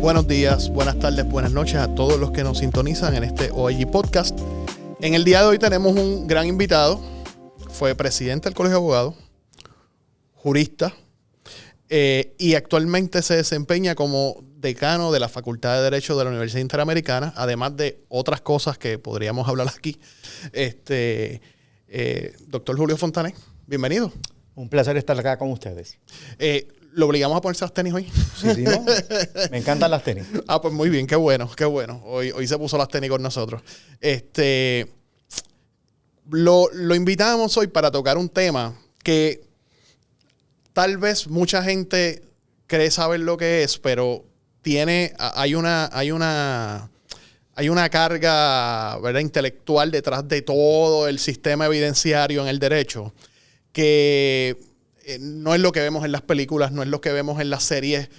Buenos días, buenas tardes, buenas noches a todos los que nos sintonizan en este OIG Podcast. En el día de hoy tenemos un gran invitado. Fue presidente del Colegio de Abogados, jurista, y actualmente se desempeña como decano de la Facultad de Derecho de la Universidad Interamericana, además de otras cosas que podríamos hablar aquí. Doctor Julio Fontanet, bienvenido. Un placer estar acá con ustedes. ¿Lo obligamos a ponerse las tenis hoy? Sí, ¿no? Me encantan las tenis. Pues muy bien, qué bueno, qué bueno. Hoy se puso las tenis con nosotros. Lo invitamos hoy para tocar un tema que tal vez mucha gente cree saber lo que es, pero hay una carga, ¿verdad?, intelectual detrás de todo el sistema evidenciario en el derecho que no es lo que vemos en las películas, no es lo que vemos en las series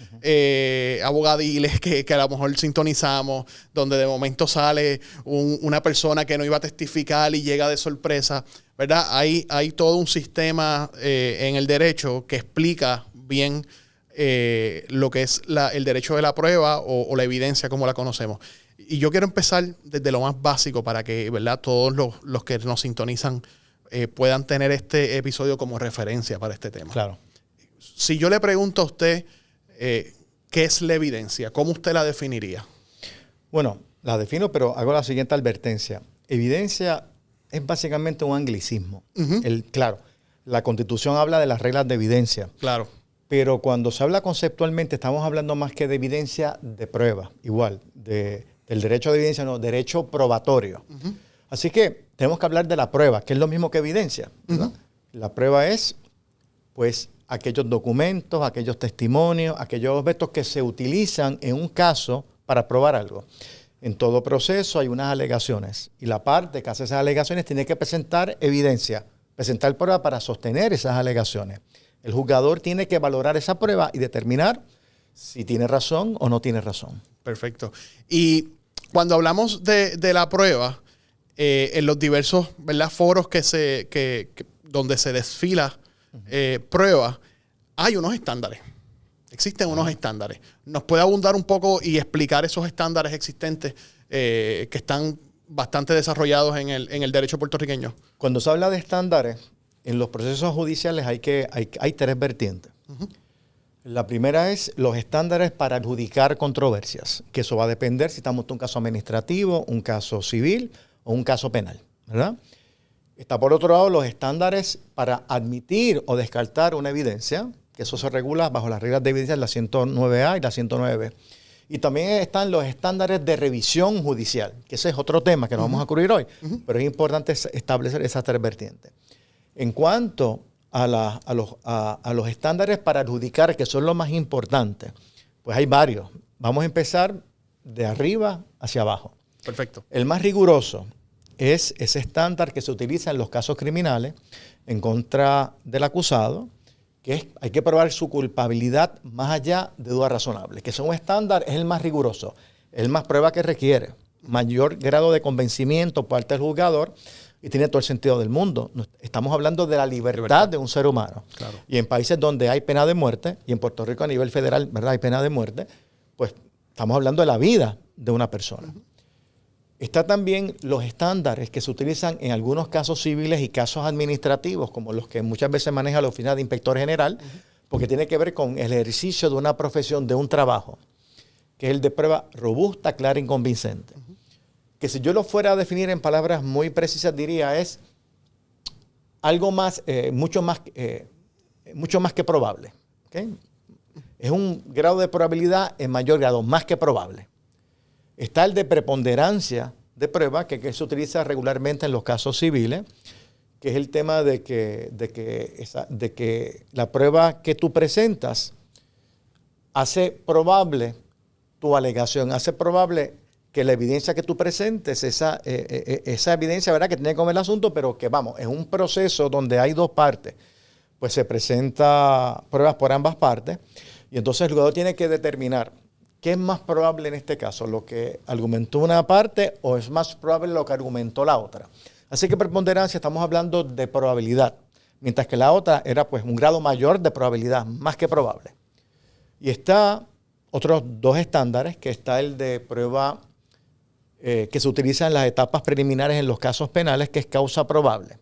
abogadiles que a lo mejor sintonizamos, donde de momento sale una persona que no iba a testificar y llega de sorpresa, ¿verdad? Hay todo un sistema en el derecho que explica bien lo que es el derecho de la prueba o la evidencia como la conocemos. Y yo quiero empezar desde lo más básico para que, ¿verdad?, todos los que nos sintonizan puedan tener este episodio como referencia para este tema. Claro. Si yo le pregunto a usted qué es la evidencia, ¿cómo usted la definiría? Bueno, la defino, pero hago la siguiente advertencia. Evidencia es básicamente un anglicismo. Uh-huh. Claro, la Constitución habla de las reglas de evidencia. Claro. Pero cuando se habla conceptualmente, estamos hablando más que de evidencia de prueba, igual, del derecho de evidencia, no, derecho probatorio. Uh-huh. Así que tenemos que hablar de la prueba, que es lo mismo que evidencia, ¿verdad? Uh-huh. La prueba es, pues, aquellos documentos, aquellos testimonios, aquellos aspectos que se utilizan en un caso para probar algo. En todo proceso hay unas alegaciones y la parte que hace esas alegaciones tiene que presentar evidencia, presentar prueba para sostener esas alegaciones. El juzgador tiene que valorar esa prueba y determinar si tiene razón o no tiene razón. Perfecto. Y cuando hablamos de la prueba, en los diversos, ¿verdad?, foros donde se desfila pruebas, hay unos estándares. Existen unos estándares. ¿Nos puede abundar un poco y explicar esos estándares existentes que están bastante desarrollados en el derecho puertorriqueño? Cuando se habla de estándares, en los procesos judiciales hay tres vertientes. Uh-huh. La primera es los estándares para adjudicar controversias, que eso va a depender si estamos en un caso administrativo, un caso civil o un caso penal, ¿verdad? Está por otro lado los estándares para admitir o descartar una evidencia, que eso se regula bajo las reglas de evidencia, la 109A y la 109B. Y también están los estándares de revisión judicial, que ese es otro tema que no vamos a cubrir hoy, pero es importante establecer esas tres vertientes. En cuanto a los estándares para adjudicar, que son los más importantes, pues hay varios. Vamos a empezar de arriba hacia abajo. Perfecto. El más riguroso es ese estándar que se utiliza en los casos criminales en contra del acusado, que es hay que probar su culpabilidad más allá de duda razonable, que un estándar es el más riguroso, el más prueba que requiere, mayor grado de convencimiento por parte del juzgador y tiene todo el sentido del mundo. Estamos hablando de la libertad de un ser humano. Claro. Y en países donde hay pena de muerte, y en Puerto Rico a nivel federal, ¿verdad?, hay pena de muerte, pues estamos hablando de la vida de una persona. Uh-huh. Está también los estándares que se utilizan en algunos casos civiles y casos administrativos, como los que muchas veces maneja la Oficina de Inspector General, porque tiene que ver con el ejercicio de una profesión, de un trabajo, que es el de prueba robusta, clara y convincente. Que si yo lo fuera a definir en palabras muy precisas, diría es algo más, mucho más que probable. ¿Okay? Es un grado de probabilidad en mayor grado, más que probable. Está el de preponderancia de prueba, que se utiliza regularmente en los casos civiles, que es el tema de que la prueba que tú presentas hace probable tu alegación, hace probable que la evidencia que tú presentes, esa evidencia, ¿verdad?, que tiene que ver el asunto, pero que, vamos, es un proceso donde hay dos partes, pues se presenta pruebas por ambas partes, y entonces el juzgador tiene que determinar ¿qué es más probable en este caso? ¿Lo que argumentó una parte o es más probable lo que argumentó la otra? Así que preponderancia estamos hablando de probabilidad, mientras que la otra era pues un grado mayor de probabilidad, más que probable. Y está otros dos estándares, que está el de prueba que se utiliza en las etapas preliminares en los casos penales, que es causa probable.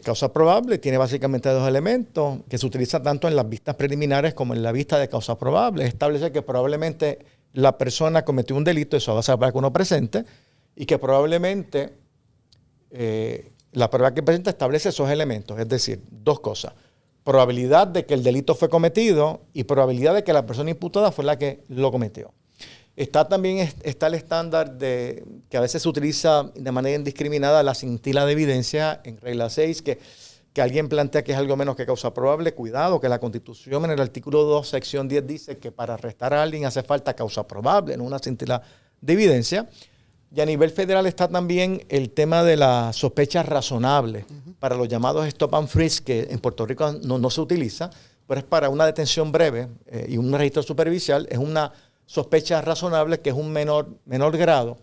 Causa probable tiene básicamente dos elementos que se utilizan tanto en las vistas preliminares como en la vista de causa probable. Establece que probablemente la persona cometió un delito, eso va a ser para que uno presente, y que probablemente la prueba que presenta establece esos elementos. Es decir, dos cosas. Probabilidad de que el delito fue cometido y probabilidad de que la persona imputada fue la que lo cometió. También está el estándar que a veces se utiliza de manera indiscriminada, la cintila de evidencia en regla 6, que alguien plantea que es algo menos que causa probable. Cuidado, que la Constitución en el artículo 2, sección 10 dice que para arrestar a alguien hace falta causa probable, no una cintila de evidencia. Y a nivel federal está también el tema de la sospecha razonable para los llamados stop and freeze, que en Puerto Rico no se utiliza, pero es para una detención breve y un registro superficial. Es una sospecha razonable que es un menor grado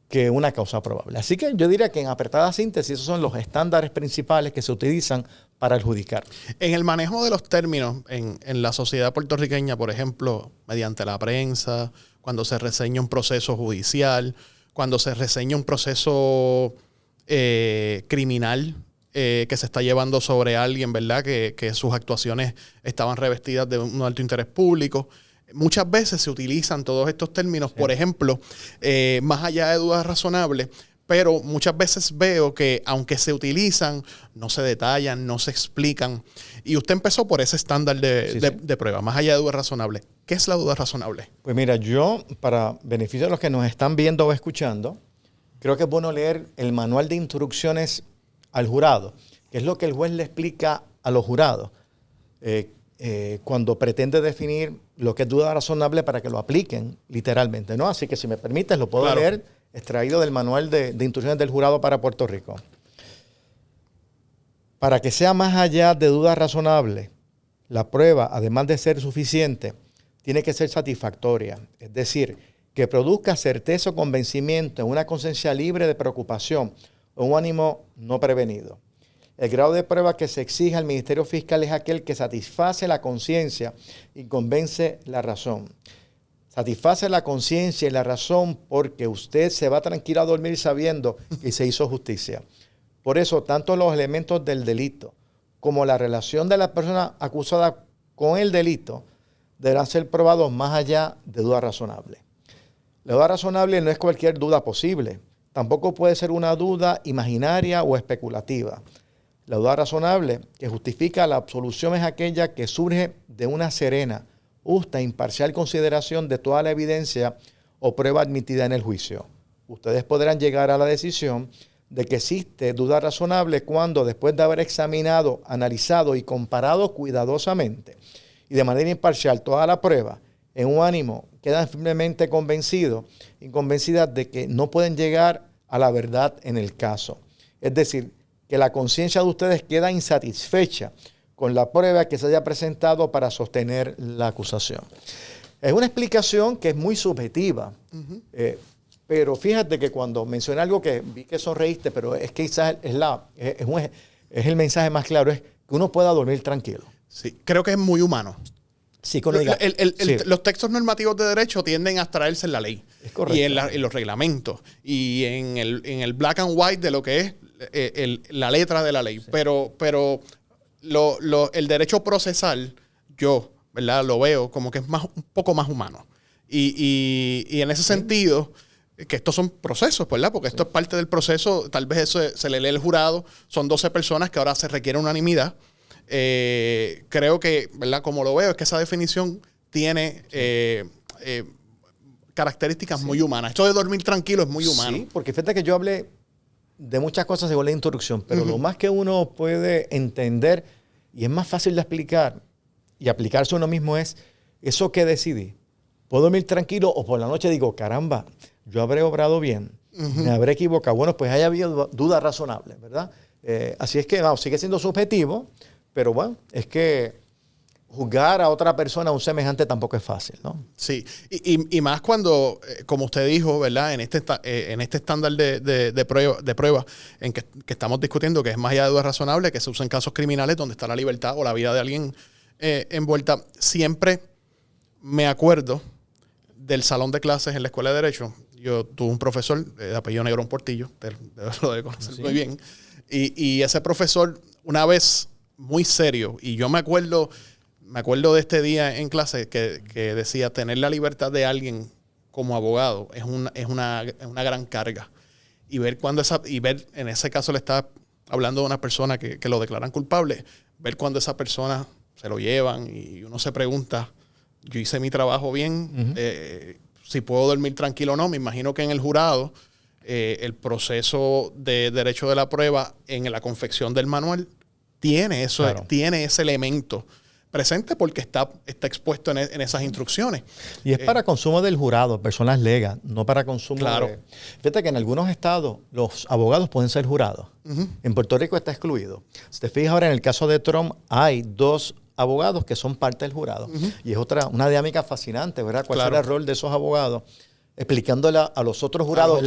que una causa probable. Así que yo diría que en apretada síntesis esos son los estándares principales que se utilizan para adjudicar. En el manejo de los términos en la sociedad puertorriqueña, por ejemplo, mediante la prensa, cuando se reseña un proceso judicial, cuando se reseña un proceso criminal que se está llevando sobre alguien, ¿verdad? Que sus actuaciones estaban revestidas de un alto interés público. Muchas veces se utilizan todos estos términos, por ejemplo, más allá de dudas razonables, pero muchas veces veo que aunque se utilizan, no se detallan, no se explican. Y usted empezó por ese estándar de prueba, más allá de dudas razonables. ¿Qué es la duda razonable? Pues mira, yo, para beneficio de los que nos están viendo o escuchando, creo que es bueno leer el manual de instrucciones al jurado, que es lo que el juez le explica a los jurados cuando pretende definir lo que es duda razonable para que lo apliquen literalmente, ¿no? Así que si me permites, lo puedo leer extraído del manual de instrucciones del jurado para Puerto Rico. Para que sea más allá de duda razonable, la prueba, además de ser suficiente, tiene que ser satisfactoria, es decir, que produzca certeza o convencimiento en una conciencia libre de preocupación o un ánimo no prevenido. El grado de prueba que se exige al Ministerio Fiscal es aquel que satisface la conciencia y convence la razón. Satisface la conciencia y la razón porque usted se va tranquilo a dormir sabiendo que se hizo justicia. Por eso, tanto los elementos del delito como la relación de la persona acusada con el delito deberán ser probados más allá de duda razonable. La duda razonable no es cualquier duda posible. Tampoco puede ser una duda imaginaria o especulativa. La duda razonable que justifica la absolución es aquella que surge de una serena, justa e imparcial consideración de toda la evidencia o prueba admitida en el juicio. Ustedes podrán llegar a la decisión de que existe duda razonable cuando, después de haber examinado, analizado y comparado cuidadosamente y de manera imparcial toda la prueba, en un ánimo quedan firmemente convencidos y convencidas de que no pueden llegar a la verdad en el caso. Es decir, que la conciencia de ustedes queda insatisfecha con la prueba que se haya presentado para sostener la acusación. Es una explicación que es muy subjetiva, pero fíjate que cuando mencioné algo que vi que sonreíste, pero es que quizás es el mensaje más claro, es que uno pueda dormir tranquilo. Sí, creo que es muy humano. Sí, los textos normativos de derecho tienden a abstraerse en la ley. Es correcto. Y en los reglamentos. Y en el black and white de lo que es la letra de la ley. Sí. Pero el derecho procesal, yo, ¿verdad? Lo veo como que es un poco más humano. Y en ese sentido, que estos son procesos, ¿verdad? Porque esto es parte del proceso. Tal vez eso se le lee al jurado. Son 12 personas que ahora se requiere unanimidad. Creo que, ¿verdad? Como lo veo, es que esa definición tiene características muy humanas. Esto de dormir tranquilo es muy humano. Sí, porque fíjate que yo hablé de muchas cosas según la introducción, pero lo más que uno puede entender y es más fácil de explicar y aplicarse uno mismo es eso que decidí. ¿Puedo dormir tranquilo o por la noche digo, caramba, yo habré obrado bien, me habré equivocado? Bueno, pues haya habido duda razonable, ¿verdad? Así es que sigue siendo subjetivo, pero bueno, es que juzgar a otra persona, a un semejante, tampoco es fácil, ¿no? Sí, y más cuando, como usted dijo, ¿verdad? En este estándar de prueba en que estamos discutiendo, que es más allá de duda razonable, que se usa en casos criminales donde está la libertad o la vida de alguien envuelta, siempre me acuerdo del salón de clases en la Escuela de Derecho. Yo tuve un profesor de apellido Negrón Portillo, lo debe conocer muy bien. Y ese profesor, una vez muy serio, y yo me acuerdo de este día en clase que decía, tener la libertad de alguien como abogado es una gran carga. Y ver en ese caso le está hablando de una persona que lo declaran culpable, ver cuando esa persona se lo llevan y uno se pregunta, yo hice mi trabajo bien, si puedo dormir tranquilo o no. Me imagino que en el jurado el proceso de derecho de la prueba en la confección del manual tiene eso, claro, tiene ese elemento presente porque está expuesto en esas instrucciones. Y es para consumo del jurado, personas legas, no para consumo claro. Fíjate que en algunos estados los abogados pueden ser jurados. En Puerto Rico está excluido. Si te fijas ahora en el caso de Trump, hay 2 abogados que son parte del jurado. Y es una dinámica fascinante, ¿verdad? ¿Cuál será el rol de esos abogados? Explicándole a los otros jurados,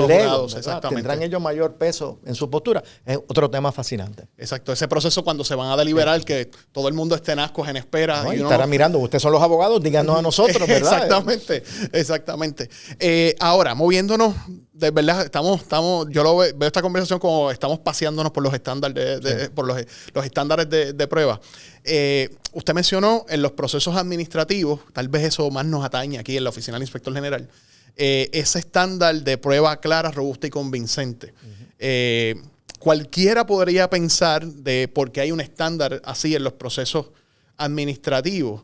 ¿tendrán ellos mayor peso en su postura? Es otro tema fascinante. Exacto, ese proceso cuando se van a deliberar, que todo el mundo esté en ascos en espera. No, y estará mirando, ustedes son los abogados, díganos a nosotros, ¿verdad? Exactamente. Ahora, moviéndonos, de verdad, yo veo esta conversación como estamos paseándonos por los estándares por los estándares de prueba. Usted mencionó en los procesos administrativos, tal vez eso más nos atañe aquí en la Oficina del Inspector General, ese estándar de prueba clara, robusta y convincente. Cualquiera podría pensar de por qué hay un estándar así en los procesos administrativos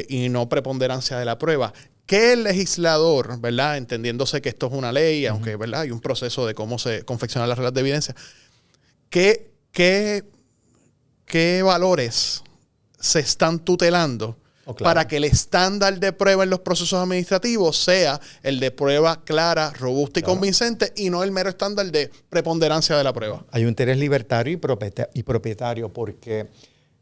y no preponderancia de la prueba. ¿Qué el legislador, verdad, entendiéndose que esto es una ley, aunque verdad hay un proceso de cómo se confeccionan las reglas de evidencia, qué valores se están tutelando para que el estándar de prueba en los procesos administrativos sea el de prueba clara, robusta y convincente y no el mero estándar de preponderancia de la prueba? Hay un interés libertario y propietario porque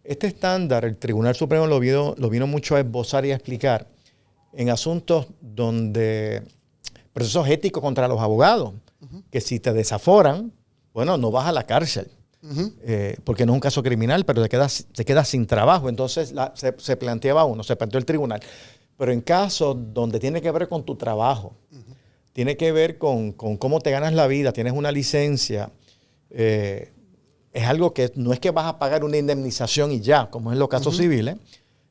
este estándar el Tribunal Supremo lo vino mucho a esbozar y a explicar en asuntos donde procesos éticos contra los abogados, que si te desaforan, bueno, no vas a la cárcel. Porque no es un caso criminal, pero se queda sin trabajo. Entonces se planteaba se planteó el tribunal. Pero en casos donde tiene que ver con tu trabajo, tiene que ver con cómo te ganas la vida, tienes una licencia, es algo que no es que vas a pagar una indemnización y ya, como en los casos civiles.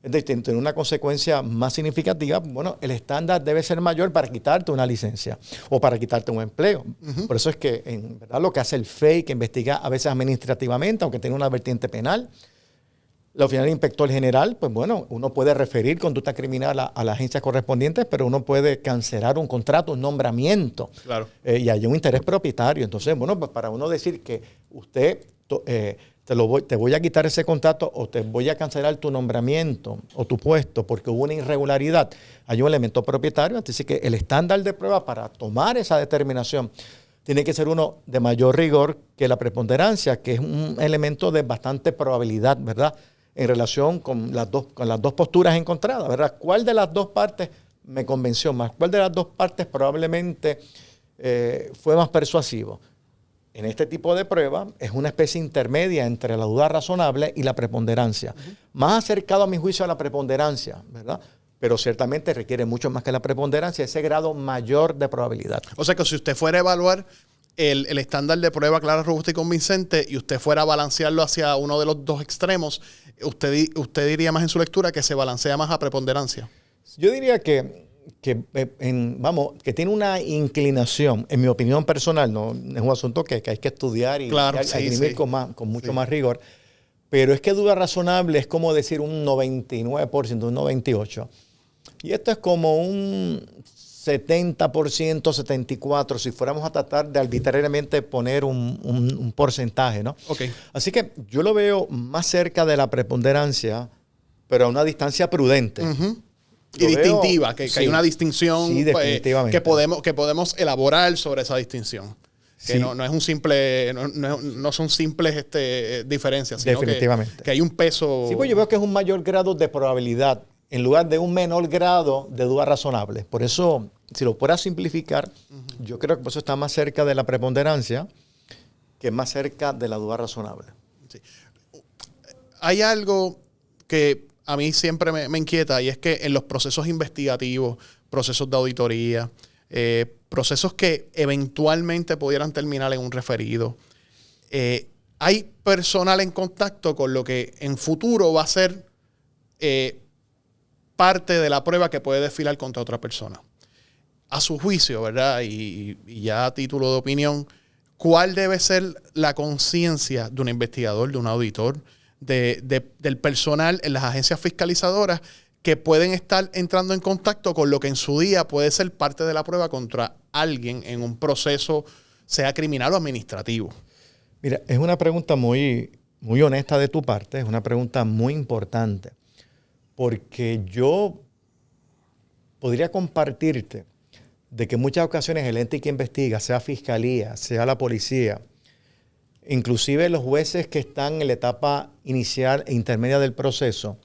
Es decir, tiene una consecuencia más significativa. Bueno, el estándar debe ser mayor para quitarte una licencia o para quitarte un empleo. Por eso es que, en verdad, lo que hace el FEI, que investiga a veces administrativamente, aunque tiene una vertiente penal, la oficina del inspector general, pues bueno, uno puede referir conducta criminal a las agencias correspondientes, pero uno puede cancelar un contrato, un nombramiento. Claro. Y hay un interés propietario. Entonces, bueno, pues para uno decir que usted... te voy a quitar ese contrato o te voy a cancelar tu nombramiento o tu puesto porque hubo una irregularidad. Hay un elemento propietario, así que el estándar de prueba para tomar esa determinación tiene que ser uno de mayor rigor que la preponderancia, que es un elemento de bastante probabilidad, ¿verdad? En relación con las dos posturas encontradas, ¿verdad? ¿Cuál de las dos partes me convenció más? ¿Cuál de las dos partes probablemente fue más persuasivo? En este tipo de prueba es una especie intermedia entre la duda razonable y la preponderancia. Más acercado a mi juicio a la preponderancia, ¿verdad? Pero ciertamente requiere mucho más que la preponderancia, ese grado mayor de probabilidad. O sea que si usted fuera a evaluar el estándar de prueba clara, robusta y convincente y usted fuera a balancearlo hacia uno de los dos extremos, usted diría más en su lectura que se balancea más a preponderancia. Yo diría que tiene una inclinación, en mi opinión personal, no es un asunto que hay que estudiar y esgrimir con mucho más rigor, pero es que duda razonable es como decir un 99%, un 98%. Y esto es como un 70%, 74%, si fuéramos a tratar de arbitrariamente poner un porcentaje, ¿no? Okay. Así que yo lo veo más cerca de la preponderancia, pero a una distancia prudente. Y distintiva, que hay una distinción definitivamente. que podemos elaborar sobre esa distinción. Que no es un simple, no son simples diferencias, sino que hay un peso. Sí, pues yo veo que es un mayor grado de probabilidad en lugar de un menor grado de duda razonable. Por eso, si lo fuera a simplificar, yo creo que por eso está más cerca de la preponderancia que más cerca de la duda razonable. Sí. Hay algo que a mí siempre me inquieta, y es que en los procesos investigativos, procesos de auditoría, procesos que eventualmente pudieran terminar en un referido, hay personal en contacto con lo que en futuro va a ser parte de la prueba que puede desfilar contra otra persona. A su juicio, ¿verdad? Y ya a título de opinión, ¿cuál debe ser la conciencia de un investigador, de un auditor, del personal en las agencias fiscalizadoras que pueden estar entrando en contacto con lo que en su día puede ser parte de la prueba contra alguien en un proceso, sea criminal o administrativo? Mira, es una pregunta muy honesta de tu parte, es una pregunta muy importante, porque yo podría compartirte de que en muchas ocasiones el ente que investiga, sea fiscalía, sea la policía, inclusive los jueces que están en la etapa inicial e intermedia del proceso,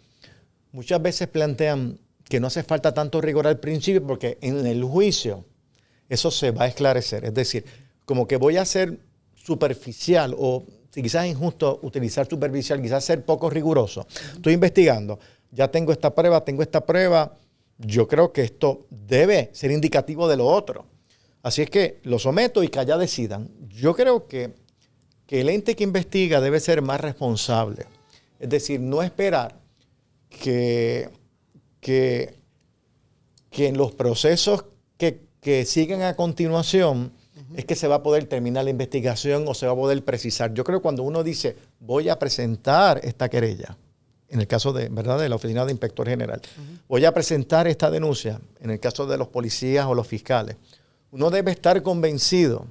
muchas veces plantean que no hace falta tanto rigor al principio porque en el juicio eso se va a esclarecer. Es decir, como que voy a ser superficial o si quizás es injusto utilizar superficial, quizás ser poco riguroso. Estoy investigando, ya tengo esta prueba, yo creo que esto debe ser indicativo de lo otro. Así es que lo someto y que allá decidan. Yo creo que el ente que investiga debe ser más responsable. Es decir, no esperar que en los procesos que siguen a continuación es que se va a poder terminar la investigación o se va a poder precisar. Yo creo que cuando uno dice, voy a presentar esta querella, en el caso de la Oficina de Inspector General, voy a presentar esta denuncia, en el caso de los policías o los fiscales, uno debe estar convencido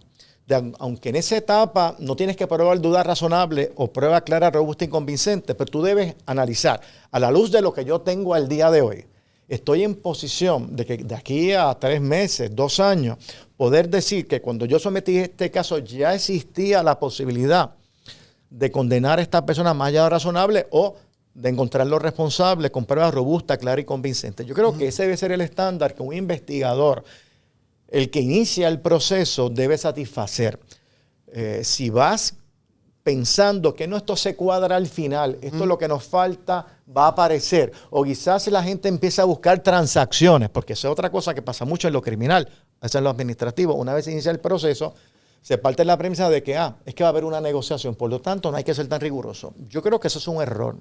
de, aunque en esa etapa no tienes que probar duda razonable o prueba clara, robusta y convincente, pero tú debes analizar, a la luz de lo que yo tengo al día de hoy, estoy en posición de que de aquí a 3 meses, 2 años, poder decir que cuando yo sometí este caso ya existía la posibilidad de condenar a esta persona más allá de razonable o de encontrarlo responsable con pruebas robustas, claras y convincentes. Yo creo que ese debe ser el estándar que un investigador, el que inicia el proceso, debe satisfacer. Si vas pensando que no, esto se cuadra al final, esto es lo que nos falta, va a aparecer. O quizás la gente empieza a buscar transacciones, porque esa es otra cosa que pasa mucho en lo criminal, eso en lo administrativo. Una vez inicia el proceso, se parte de la premisa de que, es que va a haber una negociación, por lo tanto no hay que ser tan riguroso. Yo creo que eso es un error.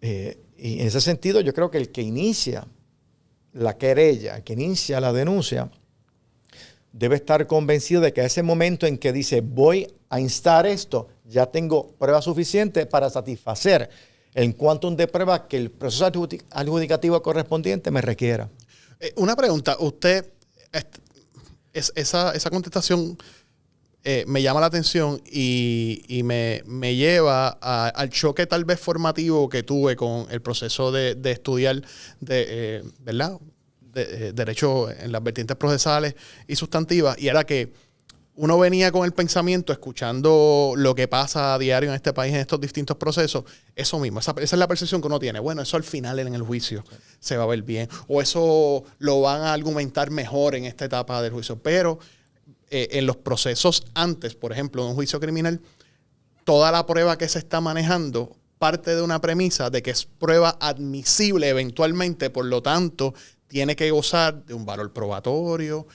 Y en ese sentido yo creo que el que inicia la querella, el que inicia la denuncia, debe estar convencido de que a ese momento en que dice voy a instar esto, ya tengo pruebas suficientes para satisfacer el quantum de pruebas que el proceso adjudicativo correspondiente me requiera. Una pregunta, usted, esa contestación me llama la atención y me lleva al choque tal vez formativo que tuve con el proceso de estudiar, ¿verdad? Derecho en las vertientes procesales y sustantivas, y era que uno venía con el pensamiento, escuchando lo que pasa a diario en este país en estos distintos procesos, eso mismo, esa es la percepción que uno tiene. Bueno, eso al final en el juicio se va a ver bien, o eso lo van a argumentar mejor en esta etapa del juicio, pero en los procesos antes, por ejemplo, de un juicio criminal, toda la prueba que se está manejando parte de una premisa de que es prueba admisible eventualmente, por lo tanto, tiene que gozar de un valor probatorio.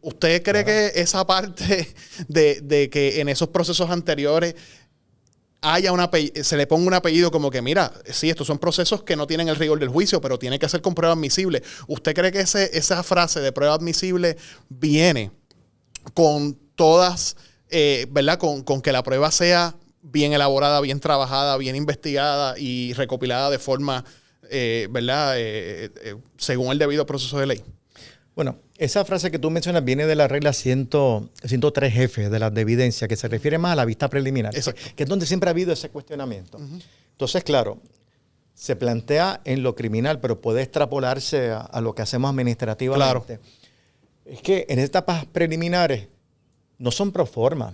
¿Usted cree que esa parte de que en esos procesos anteriores haya se le ponga un apellido como que, mira, sí, estos son procesos que no tienen el rigor del juicio, pero tiene que ser con prueba admisible? ¿Usted cree que esa frase de prueba admisible viene con todas, ¿verdad? Con que la prueba sea bien elaborada, bien trabajada, bien investigada y recopilada de forma, ¿verdad? Según el debido proceso de ley? Bueno, esa frase que tú mencionas viene de la regla 103F de la de evidencia, que se refiere más a la vista preliminar, que es donde siempre ha habido ese cuestionamiento. Entonces, claro, se plantea en lo criminal, pero puede extrapolarse a lo que hacemos administrativamente. Claro. Es que en etapas preliminares no son pro forma,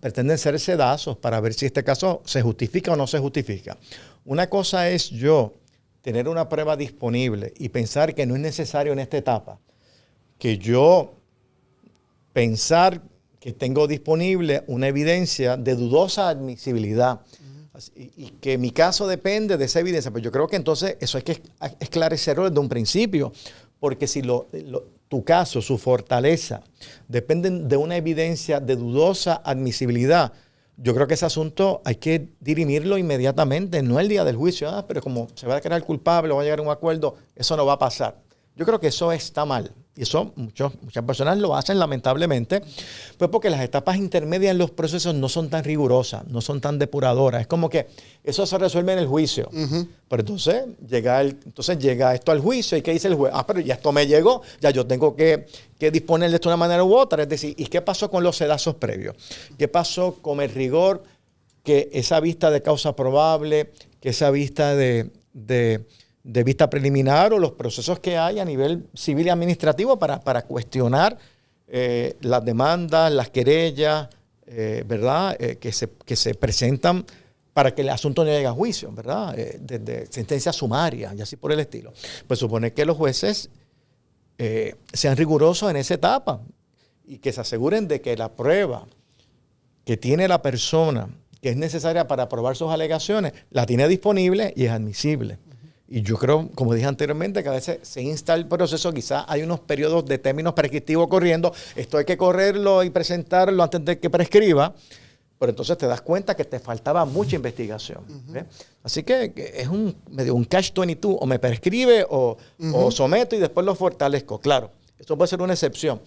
pretenden ser sedazos para ver si este caso se justifica o no se justifica. Una cosa es yo tener una prueba disponible y pensar que no es necesario en esta etapa, que yo pensar que tengo disponible una evidencia de dudosa admisibilidad. Y que mi caso depende de esa evidencia. Pues yo creo que entonces eso hay que esclarecerlo desde un principio. Porque si tu caso, su fortaleza, dependen de una evidencia de dudosa admisibilidad, yo creo que ese asunto hay que dirimirlo inmediatamente, no el día del juicio. Pero como se va a declarar culpable o va a llegar a un acuerdo, eso no va a pasar. Yo creo que eso está mal. Y eso muchas personas lo hacen lamentablemente, pues porque las etapas intermedias en los procesos no son tan rigurosas, no son tan depuradoras. Es como que eso se resuelve en el juicio. Pero entonces llega esto al juicio y ¿qué dice el juez? Pero ya esto me llegó, ya yo tengo que disponer de esto de una manera u otra. Es decir, ¿y qué pasó con los sedazos previos? ¿Qué pasó con el rigor que esa vista de causa probable, que esa vista de vista preliminar o los procesos que hay a nivel civil y administrativo para cuestionar las demandas, las querellas, ¿verdad? Que se presentan para que el asunto no llegue a juicio, ¿verdad? Desde sentencias sumarias y así por el estilo. Pues supone que los jueces sean rigurosos en esa etapa y que se aseguren de que la prueba que tiene la persona que es necesaria para probar sus alegaciones la tiene disponible y es admisible. Y yo creo, como dije anteriormente, que a veces se insta el proceso, quizás hay unos periodos de términos prescriptivos corriendo, esto hay que correrlo y presentarlo antes de que prescriba, pero entonces te das cuenta que te faltaba mucha investigación. Así que es medio un catch-22, o me prescribe o someto y después lo fortalezco. Claro, esto puede ser una excepción,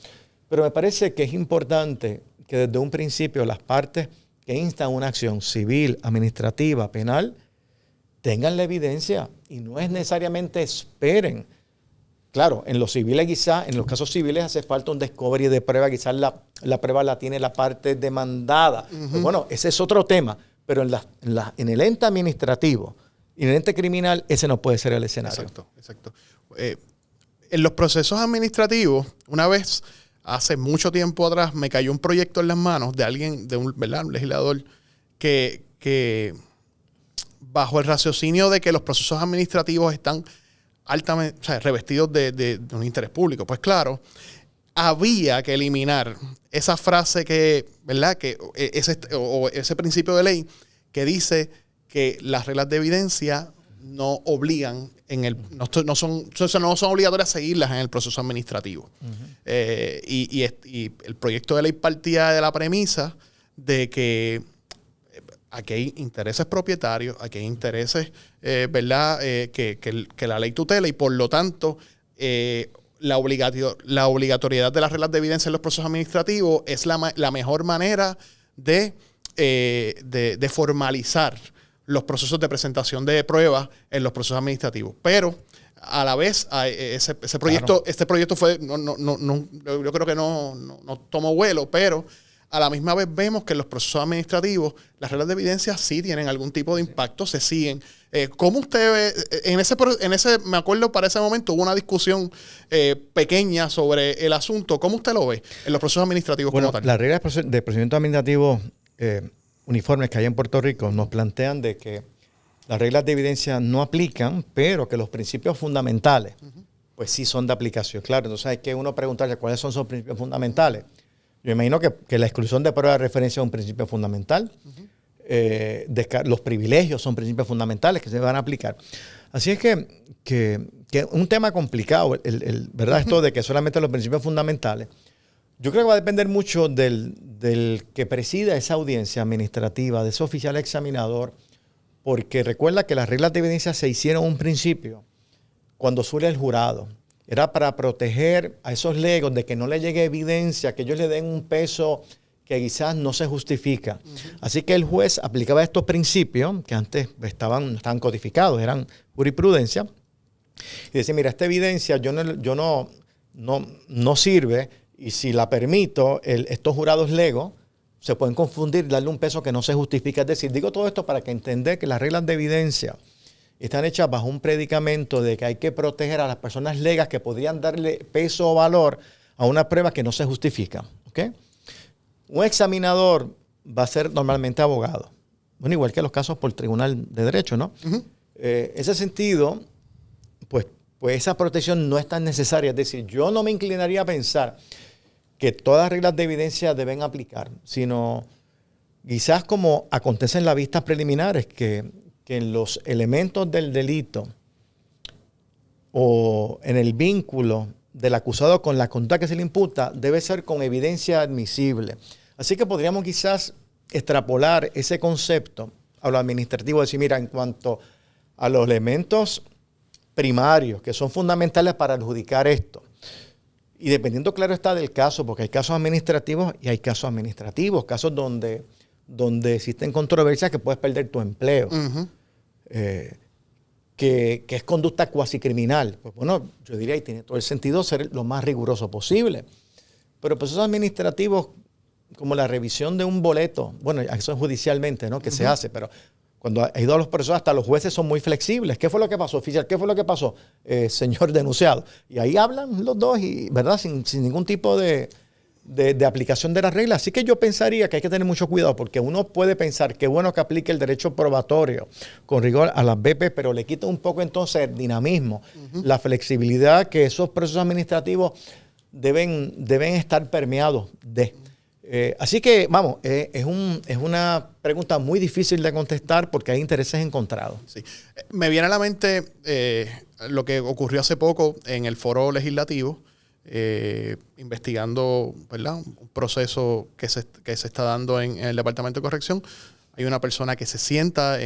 pero me parece que es importante que desde un principio las partes que instan una acción civil, administrativa, penal, tengan la evidencia y no es necesariamente esperen. Claro, en los civiles quizás, en los casos civiles hace falta un discovery de prueba, quizás la prueba la tiene la parte demandada. Pues bueno, ese es otro tema, pero en el ente administrativo y en el ente criminal ese no puede ser el escenario. Exacto. En los procesos administrativos, una vez, hace mucho tiempo atrás, me cayó un proyecto en las manos de alguien, ¿verdad? Un legislador que bajo el raciocinio de que los procesos administrativos están altamente, o sea, revestidos de un interés público. Pues claro, había que eliminar esa frase que, ¿verdad? Que ese principio de ley que dice que las reglas de evidencia no obligan no son obligatorias a seguirlas en el proceso administrativo. Y el proyecto de ley partía de la premisa de que aquí hay intereses propietarios, aquí hay intereses, ¿verdad? Que la ley tutela y por lo tanto la obligatoriedad de las reglas de evidencia en los procesos administrativos es la mejor manera de formalizar los procesos de presentación de pruebas en los procesos administrativos. Pero a la vez este proyecto fue yo creo que no tomó vuelo, pero a la misma vez vemos que en los procesos administrativos las reglas de evidencia sí tienen algún tipo de impacto, se siguen. ¿Cómo usted ve? En ese, me acuerdo para ese momento hubo una discusión pequeña sobre el asunto. ¿Cómo usted lo ve en los procesos administrativos como tal? Las reglas de procedimiento administrativo uniformes que hay en Puerto Rico nos plantean de que las reglas de evidencia no aplican, pero que los principios fundamentales pues sí son de aplicación. Claro, entonces hay que uno preguntarse cuáles son esos principios fundamentales. Yo imagino que la exclusión de prueba de referencia es un principio fundamental. Los privilegios son principios fundamentales que se van a aplicar. Así es que un tema complicado, ¿verdad? Esto de que solamente los principios fundamentales. Yo creo que va a depender mucho del que presida esa audiencia administrativa, de ese oficial examinador, porque recuerda que las reglas de evidencia se hicieron un principio cuando surge el jurado. Era para proteger a esos legos de que no le llegue evidencia, que ellos le den un peso que quizás no se justifica. Así que el juez aplicaba estos principios, que antes estaban codificados, eran jurisprudencia, y decía, mira, esta evidencia no sirve, y si la permito, estos jurados legos se pueden confundir, darle un peso que no se justifica. Es decir, digo todo esto para que entender que las reglas de evidencia están hechas bajo un predicamento de que hay que proteger a las personas legas que podrían darle peso o valor a una prueba que no se justifica. ¿Okay? Un examinador va a ser normalmente abogado. Bueno, igual que los casos por tribunal de derecho, ¿no? En ese sentido, pues esa protección no es tan necesaria. Es decir, yo no me inclinaría a pensar que todas las reglas de evidencia deben aplicar, sino quizás como acontece en las vistas preliminares, que en los elementos del delito o en el vínculo del acusado con la conducta que se le imputa debe ser con evidencia admisible. Así que podríamos quizás extrapolar ese concepto a lo administrativo, decir, mira, en cuanto a los elementos primarios que son fundamentales para adjudicar esto, y dependiendo, claro está, del caso, porque hay casos administrativos y hay casos administrativos, casos donde existen controversias que puedes perder tu empleo. Uh-huh. Que es conducta cuasi criminal. Pues bueno, yo diría, y tiene todo el sentido ser lo más riguroso posible. Pero procesos administrativos como la revisión de un boleto, bueno, eso es judicialmente, ¿no? Que se hace, pero cuando ha ido a los procesos, hasta los jueces son muy flexibles. ¿Qué fue lo que pasó, oficial? ¿Qué fue lo que pasó, señor denunciado? Y ahí hablan los dos, y, ¿verdad? Sin ningún tipo de aplicación de las reglas. Así que yo pensaría que hay que tener mucho cuidado, porque uno puede pensar que es bueno que aplique el derecho probatorio con rigor a las BP, pero le quita un poco entonces el dinamismo, la flexibilidad que esos procesos administrativos deben estar permeados de. Así que, vamos, es una pregunta muy difícil de contestar porque hay intereses encontrados. Sí. Me viene a la mente lo que ocurrió hace poco en el foro legislativo, investigando, ¿verdad?, un proceso que se está dando en el Departamento de Corrección. Hay una persona que se sienta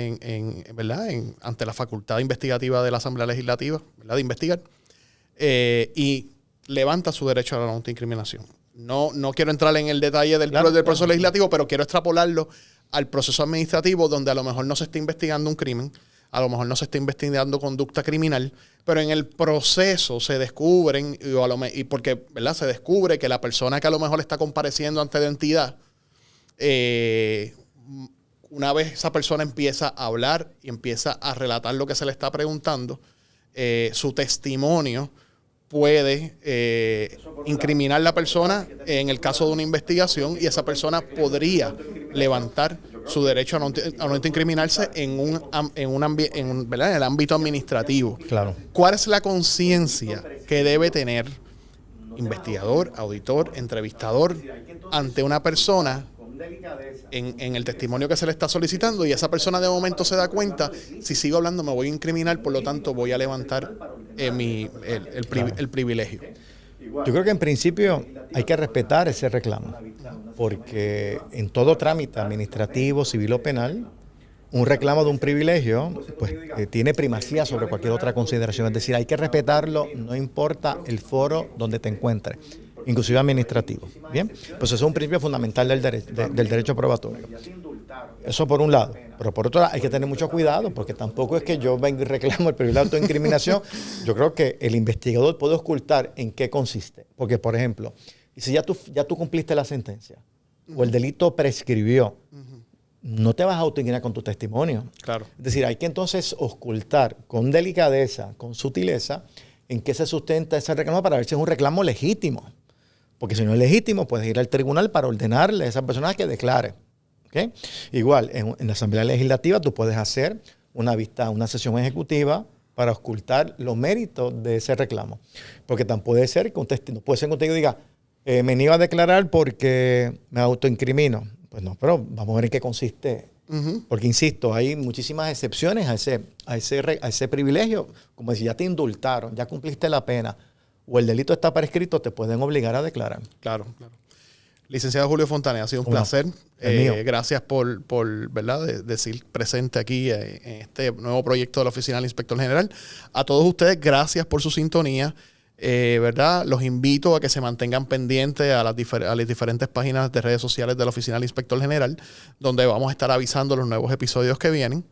ante la facultad investigativa de la Asamblea Legislativa, ¿verdad?, de investigar, y levanta su derecho a la autoincriminación. No quiero entrar en el detalle del proceso legislativo, pero quiero extrapolarlo al proceso administrativo, donde a lo mejor no se está investigando un crimen, a lo mejor no se está investigando conducta criminal, pero en el proceso se descubren, y porque, ¿verdad?, se descubre que la persona que a lo mejor está compareciendo ante la entidad, una vez esa persona empieza a hablar y empieza a relatar lo que se le está preguntando, su testimonio puede incriminar a la persona en el caso de una investigación, y esa persona podría levantar su derecho a no incriminarse en el ámbito administrativo. Claro. ¿Cuál es la conciencia que debe tener investigador, auditor, entrevistador ante una persona en el testimonio que se le está solicitando, y esa persona de momento se da cuenta, si sigo hablando me voy a incriminar, por lo tanto voy a levantar el privilegio? Yo creo que en principio hay que respetar ese reclamo, porque en todo trámite administrativo, civil o penal, un reclamo de un privilegio pues tiene primacía sobre cualquier otra consideración. Es decir, hay que respetarlo, no importa el foro donde te encuentres, inclusive administrativo. Bien, pues eso es un principio fundamental del derecho probatorio. Eso por un lado. Pero por otro lado hay que tener mucho cuidado, porque tampoco es que yo venga y reclamo el privilegio de autoincriminación. Yo creo que el investigador puede ocultar en qué consiste. Porque, por ejemplo, si ya tú cumpliste la sentencia o el delito prescribió, no te vas a autoincriminar con tu testimonio. Claro. Es decir, hay que entonces ocultar con delicadeza, con sutileza, en qué se sustenta ese reclamo para ver si es un reclamo legítimo. Porque si no es legítimo, puedes ir al tribunal para ordenarle a esa persona que declare. ¿Okay? Igual, en la Asamblea Legislativa tú puedes hacer una sesión ejecutiva para ocultar los méritos de ese reclamo. Porque tan puede ser que un testigo diga, me niego a declarar porque me autoincrimino. Pues no, pero vamos a ver en qué consiste. Porque, insisto, hay muchísimas excepciones a ese privilegio. Como si ya te indultaron, ya cumpliste la pena, o el delito está prescrito, te pueden obligar a declarar. Claro. Licenciado Julio Fontanes, ha sido un placer. Gracias por ¿verdad?, decir presente aquí en este nuevo proyecto de la Oficina del Inspector General. A todos ustedes, gracias por su sintonía. ¿Verdad? Los invito a que se mantengan pendientes a las diferentes páginas de redes sociales de la Oficina del Inspector General, donde vamos a estar avisando los nuevos episodios que vienen.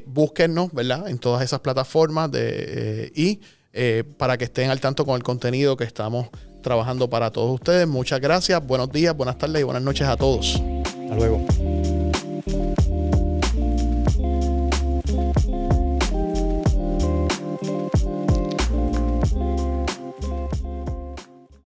Búsquennos, ¿verdad?, en todas esas plataformas para que estén al tanto con el contenido que estamos trabajando para todos ustedes. Muchas gracias, buenos días, buenas tardes y buenas noches a todos. Hasta luego.